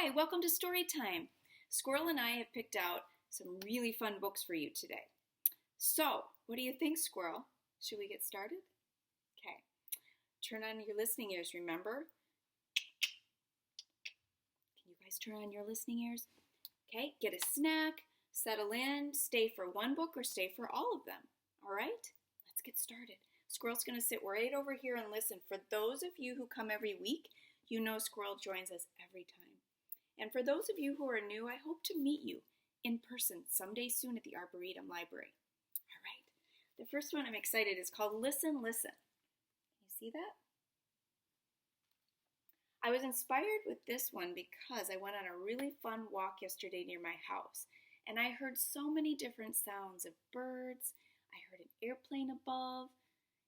Hi, welcome to Storytime. Squirrel and I have picked out some really fun books for you today. So, what do you think, Squirrel? Should we get started? Okay. Turn on your listening ears, remember? Can you guys turn on your listening ears? Okay, get a snack, settle in, stay for one book or stay for all of them. All right? Let's get started. Squirrel's going to sit right over here and listen. For those of you who come every week, you know Squirrel joins us every time. And for those of you who are new, I hope to meet you in person someday soon at the Arboretum Library. All right. The first one I'm excited is called Listen, Listen. Can you see that? I was inspired with this one because I went on a really fun walk yesterday near my house, and I heard so many different sounds of birds. I heard an airplane above.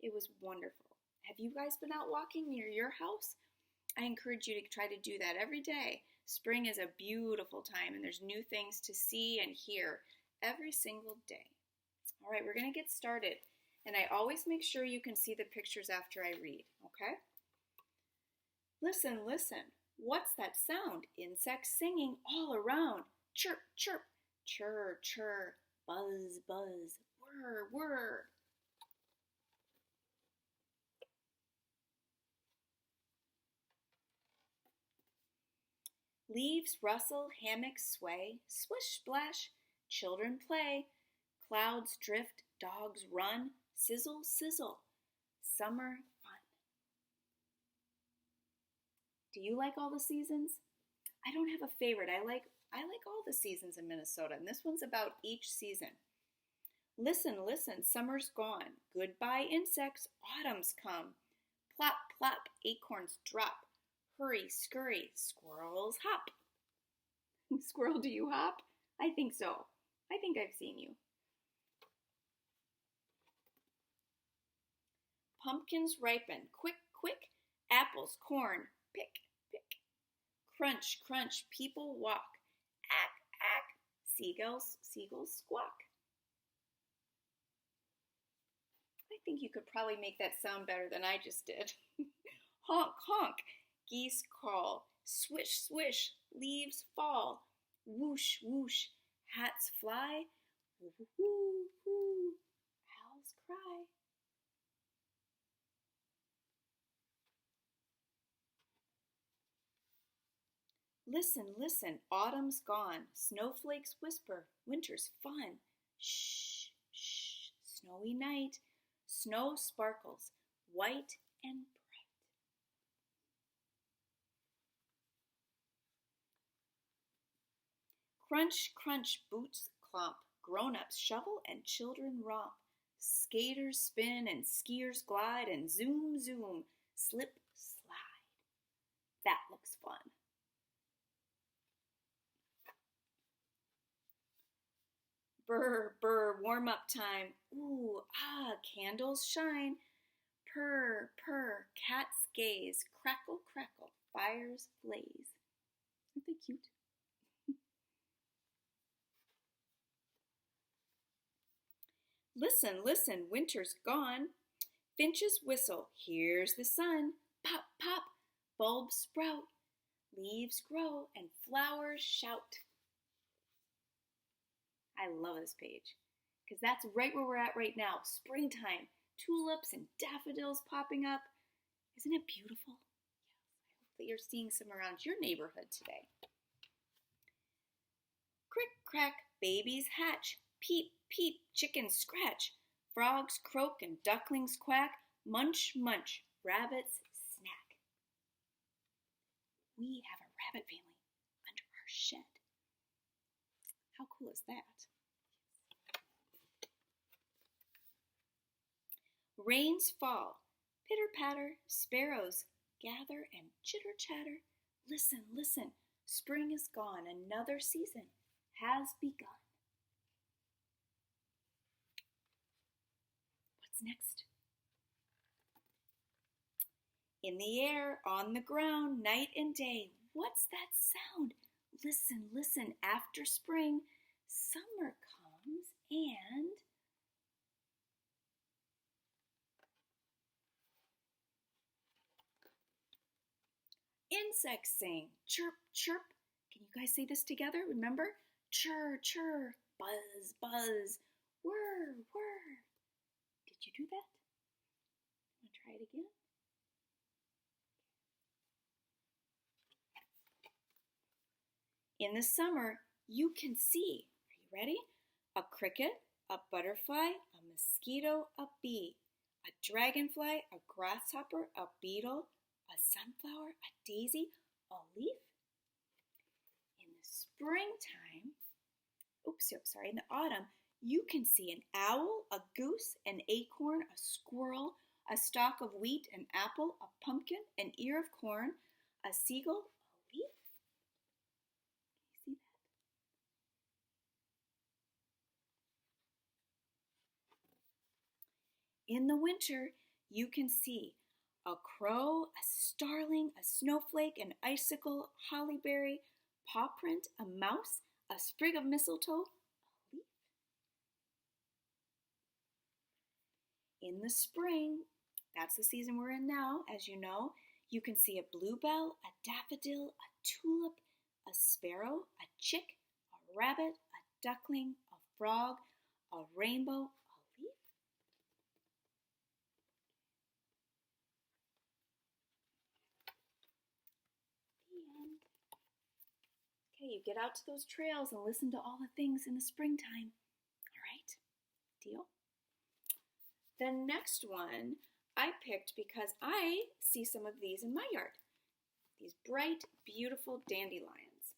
It was wonderful. Have you guys been out walking near your house? I encourage you to try to do that every day. Spring is a beautiful time, and there's new things to see and hear every single day. All right, we're going to get started, and I always make sure you can see the pictures after I read, okay? Listen, listen. What's that sound? Insects singing all around. Chirp, chirp, chirr, chirr, buzz, buzz, whir, whir. Leaves rustle, hammocks sway, swish, splash, children play, clouds drift, dogs run, sizzle, sizzle, summer fun. Do you like all the seasons? I don't have a favorite. I like all the seasons in Minnesota, and this one's about each season. Listen, listen, summer's gone. Goodbye, insects, autumn's come. Plop, plop, acorns drop. Hurry, scurry, squirrels hop. Squirrel, do you hop? I think so. I think I've seen you. Pumpkins ripen, quick, quick. Apples, corn, pick, pick. Crunch, crunch, people walk. Ack, ack, seagulls squawk. I think you could probably make that sound better than I just did. Honk, honk. Geese call, swish, swish, leaves fall, whoosh, whoosh, hats fly, whoo, whoo, whoo, owls cry. Listen, listen, autumn's gone, snowflakes whisper, winter's fun. Shh, shh, snowy night, snow sparkles, white and bright. Crunch, crunch, boots clomp, grown-ups shovel and children romp. Skaters spin and skiers glide and zoom, zoom, slip, slide. That looks fun. Burr, burr, warm-up time. Ooh, ah, candles shine. Purr, purr, cats gaze. Crackle, crackle, fires blaze. Aren't they cute? Listen, listen, winter's gone. Finches whistle, here's the sun. Pop, pop, bulbs sprout. Leaves grow and flowers shout. I love this page because that's right where we're at right now. Springtime, tulips and daffodils popping up. Isn't it beautiful? Yes, I hope that you're seeing some around your neighborhood today. Crick, crack, babies hatch. Peep, peep, chickens scratch. Frogs croak and ducklings quack. Munch, munch, rabbits snack. We have a rabbit family under our shed. How cool is that? Rains fall. Pitter patter, sparrows gather and chitter chatter. Listen, listen, spring is gone. Another season has begun. What's next? In the air, on the ground, night and day. What's that sound? Listen, listen, after spring, summer comes and insects sing, chirp, chirp, Can you guys say this together? Remember? Chirr, chirr, buzz, buzz, whir, whir. Did you do that? Want to try it again? In the summer, you can see, are you ready? A cricket, a butterfly, a mosquito, a bee, a dragonfly, a grasshopper, a beetle, a sunflower, a daisy, a leaf. In the springtime, in the autumn, you can see an owl, a goose, an acorn, a squirrel, a stalk of wheat, an apple, a pumpkin, an ear of corn, a seagull, a leaf. Can you see that? In the winter, you can see a crow, a starling, a snowflake, an icicle, hollyberry, paw print, a mouse, a sprig of mistletoe, a leaf. In the spring, that's the season we're in now, as you know, you can see a bluebell, a daffodil, a tulip, a sparrow, a chick, a rabbit, a duckling, a frog, a rainbow, a leaf. The end. Okay, you get out to those trails and listen to all the things in the springtime. All right? Deal? The next one I picked because I see some of these in my yard. These bright, beautiful dandelions.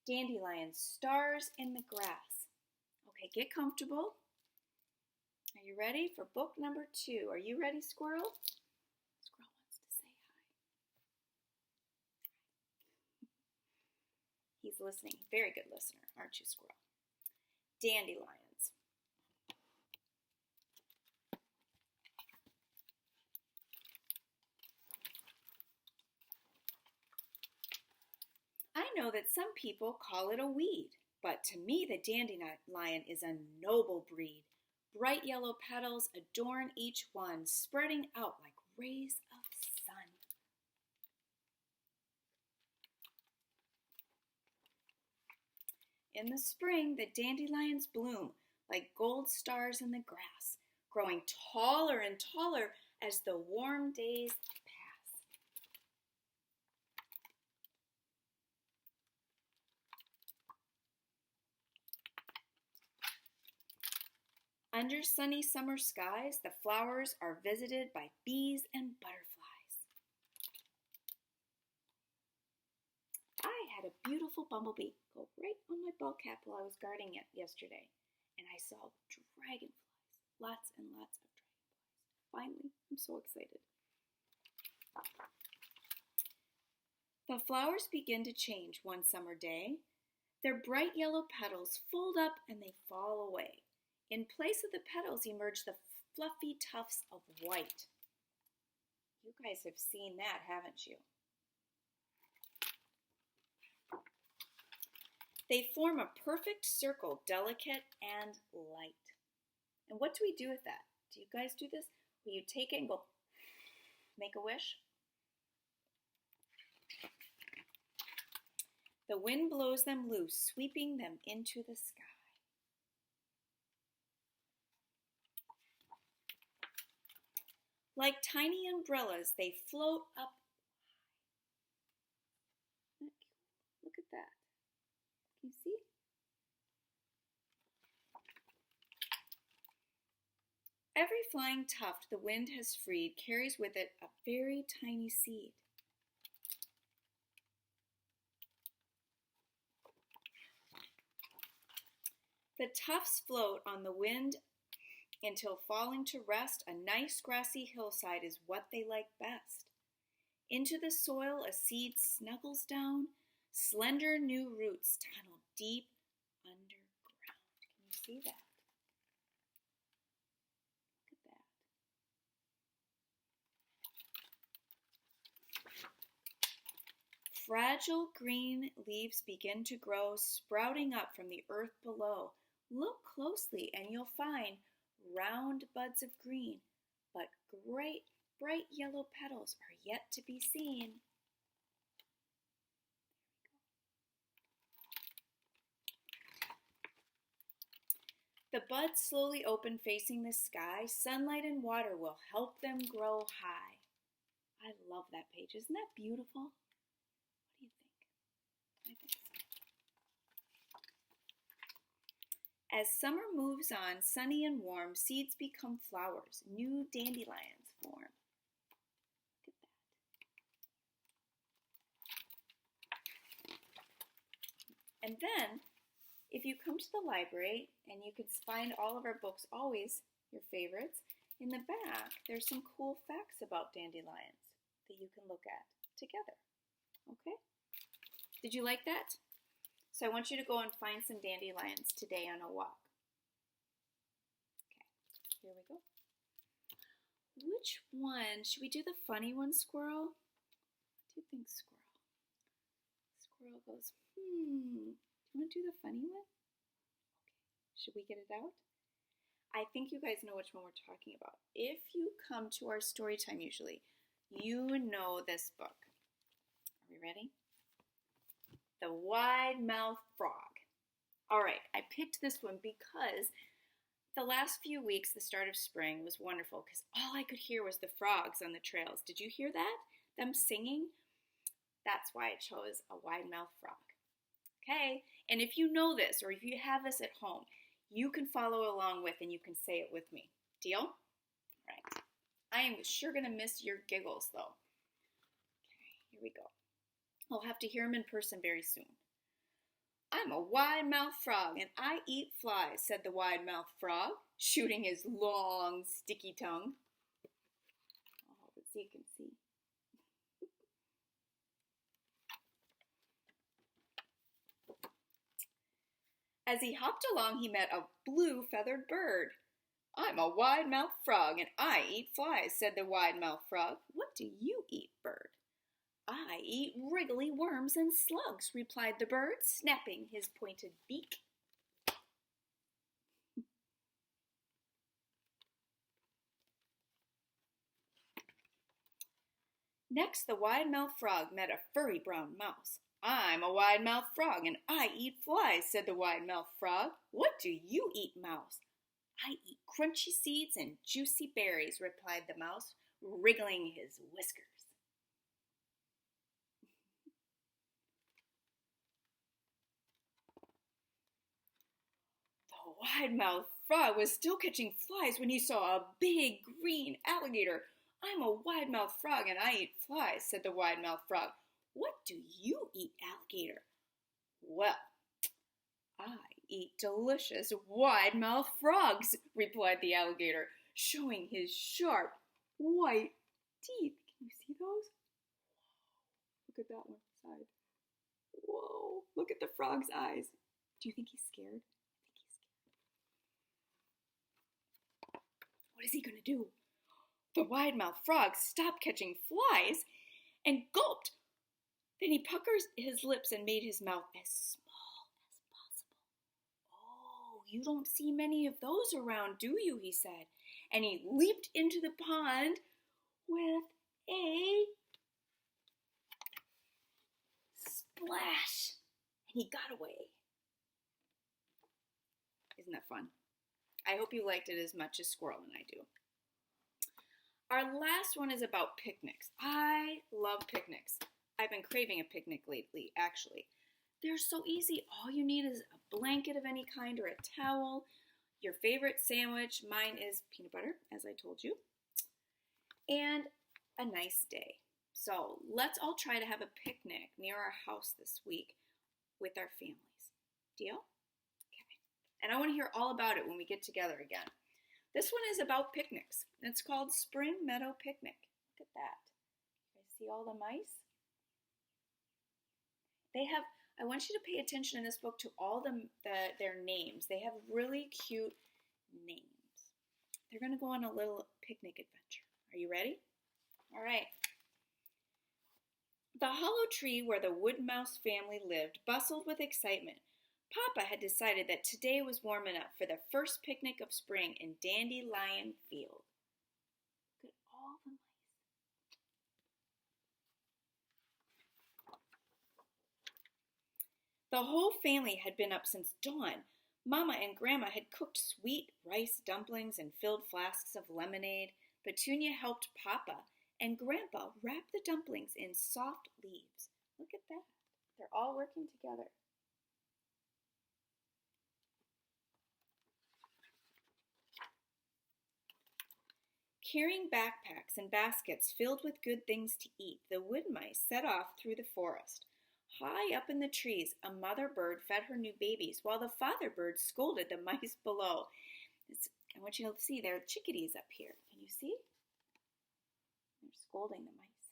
Dandelions, stars in the grass. Okay, get comfortable. Are you ready for book number 2? Are you ready, Squirrel? Squirrel wants to say hi. He's listening. Very good listener, aren't you, Squirrel? Dandelions. I know that some people call it a weed, but to me the dandelion is a noble breed. Bright yellow petals adorn each one, spreading out like rays of sun. In the spring, the dandelions bloom like gold stars in the grass, growing taller and taller as the warm days pass. Under sunny summer skies, the flowers are visited by bees and butterflies. I had a beautiful bumblebee go right on my ball cap while I was guarding it yesterday, and I saw dragonflies, lots and lots of dragonflies. Finally, I'm so excited. The flowers begin to change one summer day. Their bright yellow petals fold up and they fall away. In place of the petals emerge the fluffy tufts of white. You guys have seen that, haven't you? They form a perfect circle, delicate and light. And what do we do with that? Do you guys do this? Will you take it and go, make a wish? The wind blows them loose, sweeping them into the sky. Like tiny umbrellas, they float up. Look at that. Can you see? Every flying tuft the wind has freed carries with it a very tiny seed. The tufts float on the wind until falling to rest, a nice grassy hillside is what they like best. Into the soil a seed snuggles down, slender new roots tunnel deep underground. Can you see that? Look at that. Fragile green leaves begin to grow, sprouting up from the earth below. Look closely and you'll find round buds of green, but great bright yellow petals are yet to be seen. The buds slowly open facing the sky. Sunlight and water will help them grow high. I love that page. Isn't that beautiful? What do you think? I think so. As summer moves on, sunny and warm, seeds become flowers. New dandelions form. Look at that. And then, if you come to the library, and you can find all of our books, always your favorites, in the back, there's some cool facts about dandelions that you can look at together. Okay? Did you like that? So I want you to go and find some dandelions today on a walk. Okay, here we go. Which one? Should we do the funny one, Squirrel? What do you think, Squirrel? Squirrel goes, do you want to do the funny one? Okay, should we get it out? I think you guys know which one we're talking about. If you come to our story time usually, you know this book. Are we ready? The Wide-Mouthed Frog. All right, I picked this one because the last few weeks, the start of spring, was wonderful because all I could hear was the frogs on the trails. Did you hear that? Them singing? That's why I chose a wide-mouthed frog. Okay, and if you know this or if you have this at home, you can follow along with and you can say it with me. Deal? All right. I am sure going to miss your giggles, though. Okay, here we go. I'll have to hear him in person very soon. I'm a wide-mouthed frog, and I eat flies, said the wide-mouthed frog, shooting his long, sticky tongue. Oh, let's see if you can see. As he hopped along, he met a blue feathered bird. I'm a wide-mouthed frog, and I eat flies, said the wide-mouthed frog. What do you eat, bird? I eat wriggly worms and slugs, replied the bird, snapping his pointed beak. Next, the wide-mouthed frog met a furry brown mouse. I'm a wide-mouthed frog, and I eat flies, said the wide-mouthed frog. What do you eat, mouse? I eat crunchy seeds and juicy berries, replied the mouse, wriggling his whiskers. The wide-mouthed frog was still catching flies when he saw a big green alligator. I'm a wide-mouthed frog and I eat flies, said the wide-mouthed frog. What do you eat, alligator? Well, I eat delicious wide-mouthed frogs, replied the alligator, showing his sharp white teeth. Can you see those? Look at that one side. Whoa, look at the frog's eyes. Do you think he's scared? What is he going to do? The wide-mouthed frog stopped catching flies and gulped. Then he puckered his lips and made his mouth as small as possible. Oh, you don't see many of those around, do you? He said. And he leaped into the pond with a splash. And he got away. Isn't that fun? I hope you liked it as much as Squirrel and I do. Our last one is about picnics. I love picnics. I've been craving a picnic lately, actually. They're so easy. All you need is a blanket of any kind or a towel, your favorite sandwich. Mine is peanut butter, as I told you, and a nice day. So let's all try to have a picnic near our house this week with our families. Deal? Okay. And I want to hear all about it when we get together again. This one is about picnics. It's called Spring Meadow Picnic. Look at that. You guys see all the mice? I want you to pay attention in this book to all their names. They have really cute names. They're going to go on a little picnic adventure. Are you ready? All right. The hollow tree where the wood mouse family lived bustled with excitement. Papa had decided that today was warm enough for the first picnic of spring in Dandelion Field. Look at all the mice. The whole family had been up since dawn. Mama and Grandma had cooked sweet rice dumplings and filled flasks of lemonade. Petunia helped Papa, and Grandpa wrapped the dumplings in soft leaves. Look at that. They're all working together. Carrying backpacks and baskets filled with good things to eat, the wood mice set off through the forest. High up in the trees, a mother bird fed her new babies, while the father bird scolded the mice below. I want you to see there are chickadees up here. Can you see? They're scolding the mice.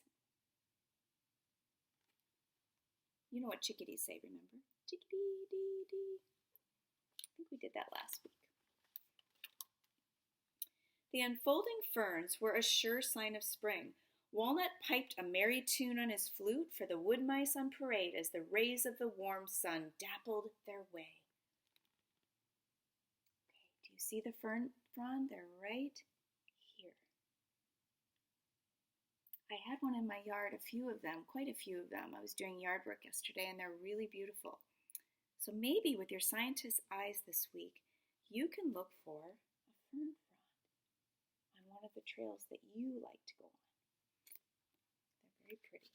You know what chickadees say, remember? Chickadee-dee-dee. I think we did that last week. The unfolding ferns were a sure sign of spring. Walnut piped a merry tune on his flute for the wood mice on parade as the rays of the warm sun dappled their way. Okay, do you see the fern frond? They're right here. I had one in my yard, quite a few of them. I was doing yard work yesterday, and they're really beautiful. So maybe with your scientist's eyes this week, you can look for a fern frond on one of the trails that you like to go on. They're very pretty.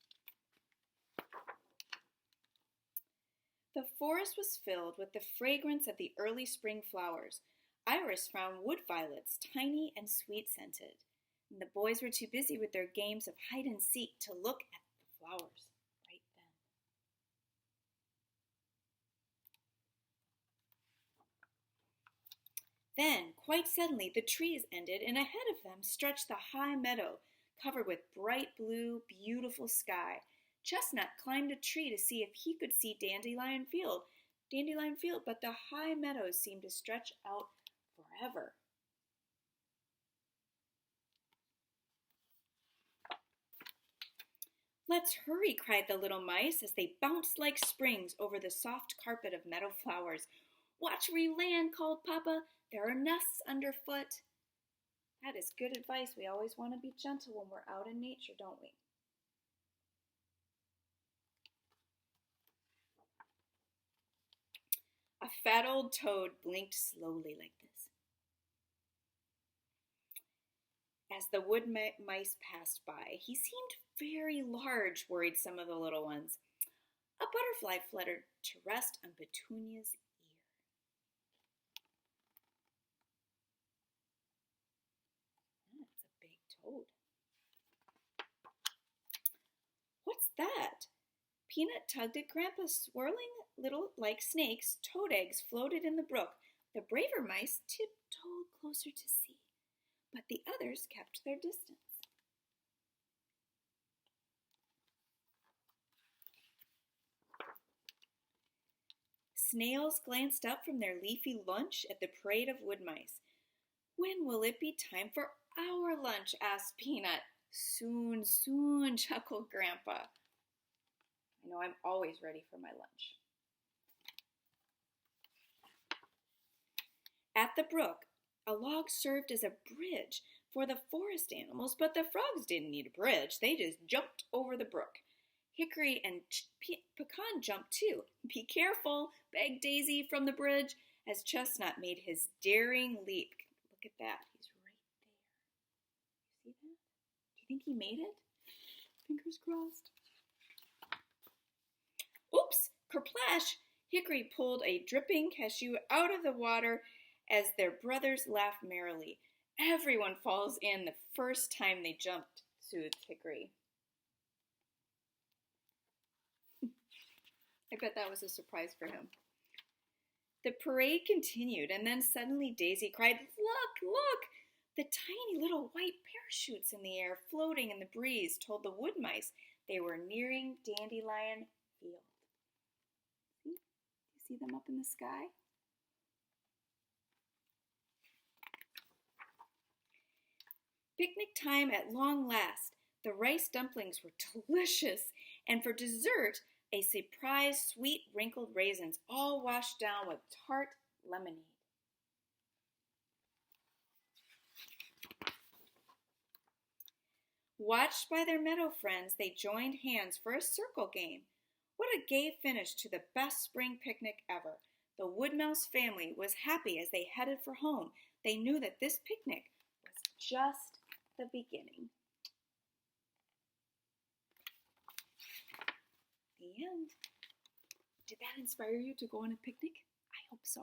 The forest was filled with the fragrance of the early spring flowers. Iris found wood violets, tiny and sweet-scented, and the boys were too busy with their games of hide and seek to look at the flowers right then. Then, quite suddenly, the trees ended, and ahead of them stretched the high meadow, covered with bright blue, beautiful sky. Chestnut climbed a tree to see if he could see Dandelion Field, but the high meadows seemed to stretch out forever. Let's hurry, cried the little mice as they bounced like springs over the soft carpet of meadow flowers. Watch where you land, called Papa. There are nests underfoot. That is good advice. We always want to be gentle when we're out in nature, don't we? A fat old toad blinked slowly like this. As the wood mice passed by, he seemed very large, worried some of the little ones. A butterfly fluttered to rest on Petunia's ear. That's a big toad. What's that? Peanut tugged at Grandpa. Swirling little like snakes, toad eggs floated in the brook. The braver mice tiptoed closer to see, but the others kept their distance. Snails glanced up from their leafy lunch at the parade of wood mice. When will it be time for our lunch? Asked Peanut. Soon, soon, chuckled Grandpa. I know I'm always ready for my lunch. At the brook, a log served as a bridge for the forest animals, but the frogs didn't need a bridge. They just jumped over the brook. Hickory and Pecan jumped too. Be careful, begged Daisy from the bridge as Chestnut made his daring leap. Look at that. He's right there. You see that? Do you think he made it? Fingers crossed. Oops! Kerplash! Hickory pulled a dripping cashew out of the water as their brothers laughed merrily. Everyone falls in the first time they jumped, soothed Hickory. I bet that was a surprise for him. The parade continued, and then suddenly Daisy cried, "Look, look!" The tiny little white parachutes in the air, floating in the breeze, told the wood mice they were nearing Dandelion Field. See? Do you see them up in the sky? Picnic time at long last. The rice dumplings were delicious, and for dessert, a surprise sweet wrinkled raisins, all washed down with tart lemonade. Watched by their meadow friends, they joined hands for a circle game. What a gay finish to the best spring picnic ever. The Woodmouse family was happy as they headed for home. They knew that this picnic was just the beginning. The end. Did that inspire you to go on a picnic? I hope so.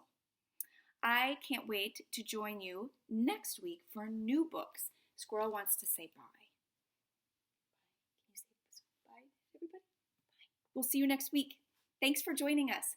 I can't wait to join you next week for new books. Squirrel wants to say bye. Can you say bye, everybody? Bye. We'll see you next week. Thanks for joining us.